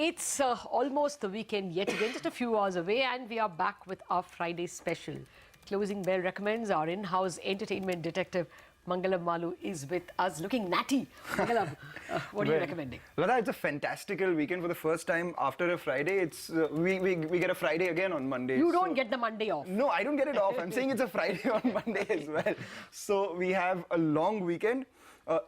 It's almost the weekend yet again, just a few hours away, and we are back with our Friday special. Closing Bell recommends our in-house entertainment detective, Mangalam Maloo, is with us, looking natty. Mangalam, what are you recommending? Lada, it's a fantastical weekend for the first time after a Friday. It's we get a Friday again on Monday. You don't get the Monday off. No, I don't get it off. I'm saying it's a Friday on Monday as well. So we have a long weekend.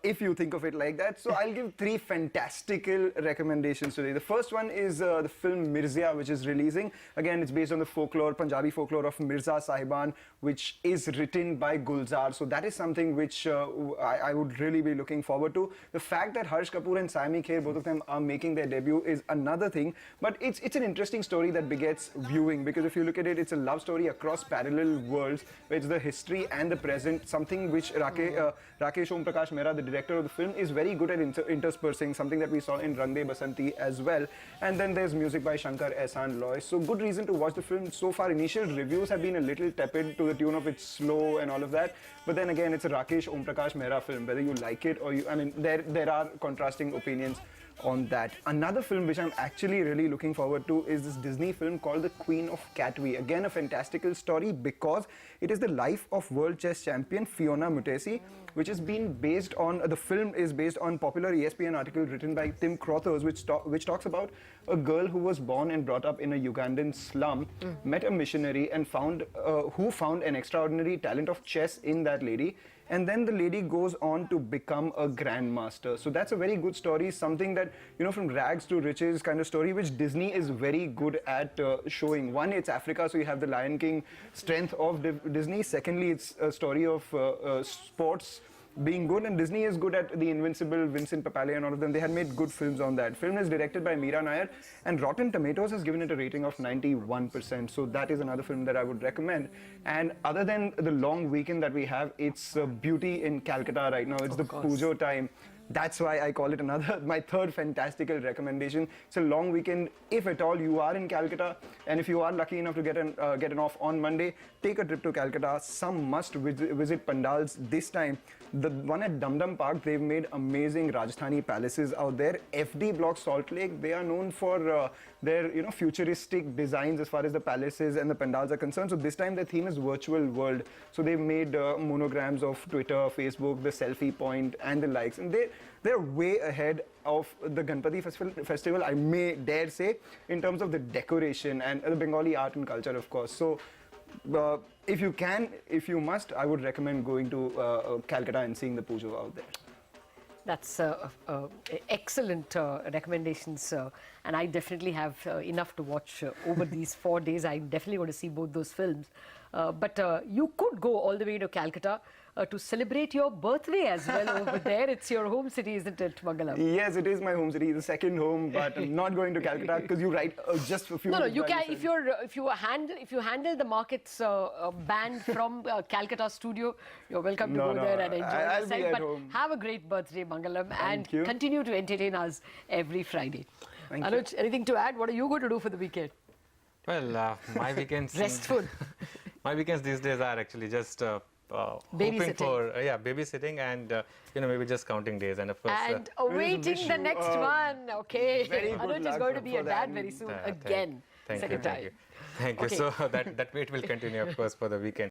If you think of it like that. So I'll give three fantastical recommendations today. The first one is the film Mirzia, which is releasing. Again, it's based on the folklore, Punjabi folklore of Mirza Sahiban, which is written by Gulzar. So that is something which I would really be looking forward to. The fact that Harsh Kapoor and Saimi Kher, both of them are making their debut is another thing. But it's an interesting story that begets viewing, because if you look at it, it's a love story across parallel worlds, where it's the history and the present, something which Rakesh Om Prakash Mehra, the director of the film, is very good at interspersing, something that we saw in Rang De Basanti as well. And then there's music by Shankar Ehsaan Loy. So good reason to watch the film. So far, initial reviews have been a little tepid, to the tune of it's slow and all of that. But then again, it's a Rakesh Om Prakash Mehra film. Whether you like it or you, I mean, there are contrasting opinions on that. Another film which I'm actually really looking forward to is this Disney film called The Queen of Katwe. Again, a fantastical story because it is the life of world chess champion Fiona Mutesi, which has been based on, the film is based on popular ESPN article written by Tim Crothers, which talks about a girl who was born and brought up in a Ugandan slum, met a missionary and who found an extraordinary talent of chess in that lady. And then the lady goes on to become a grandmaster. So that's a very good story, something that, you know, from rags to riches kind of story, which Disney is very good at showing. One, it's Africa, so you have the Lion King strength of Disney. Secondly, it's a story of sports being good, and Disney is good at The Invincible, Vincent Papale and all of them. They had made good films on that. Film is directed by Meera Nair, and Rotten Tomatoes has given it a rating of 91%. So that is another film that I would recommend. And other than the long weekend that we have, it's beauty in Calcutta right now. It's the Pujo time. That's why I call it my third fantastical recommendation. It's a long weekend. If at all you are in Calcutta, and if you are lucky enough to get an off on Monday, take a trip to Calcutta. Some must visit pandals this time. The one at Dum Dum Park, they've made amazing Rajasthani palaces out there. FD Block Salt Lake, they are known for their futuristic designs as far as the palaces and the pandals are concerned. So this time their theme is virtual world. So they've made monograms of Twitter, Facebook, the selfie point and the likes. And they're way ahead of the Ganpati festival, I may dare say, in terms of the decoration and the Bengali art and culture, of course. So if you must, I would recommend going to Calcutta and seeing the Pujo out there. That's excellent recommendations, and I definitely have enough to watch over these 4 days. I'm definitely going to see both those films. But you could go all the way to Calcutta to celebrate your birthday as well over there. It's your home city, isn't it, Mangalam? Yes, it is my home city, the second home. But I'm not going to Calcutta because you write just a few. No, you can if you handle the markets band from Calcutta studio. You're welcome to go there and enjoy yourself. But home. Have a great birthday, Mangalam, and continue to entertain us every Friday. Anuj, anything to add? What are you going to do for the weekend? Well, my weekends restful. My weekends these days are actually just hoping for babysitting and maybe just counting days, and of course awaiting the next one. Okay, Anuj is going to be a dad very soon again. Thank you. So that wait will continue, of course, for the weekend.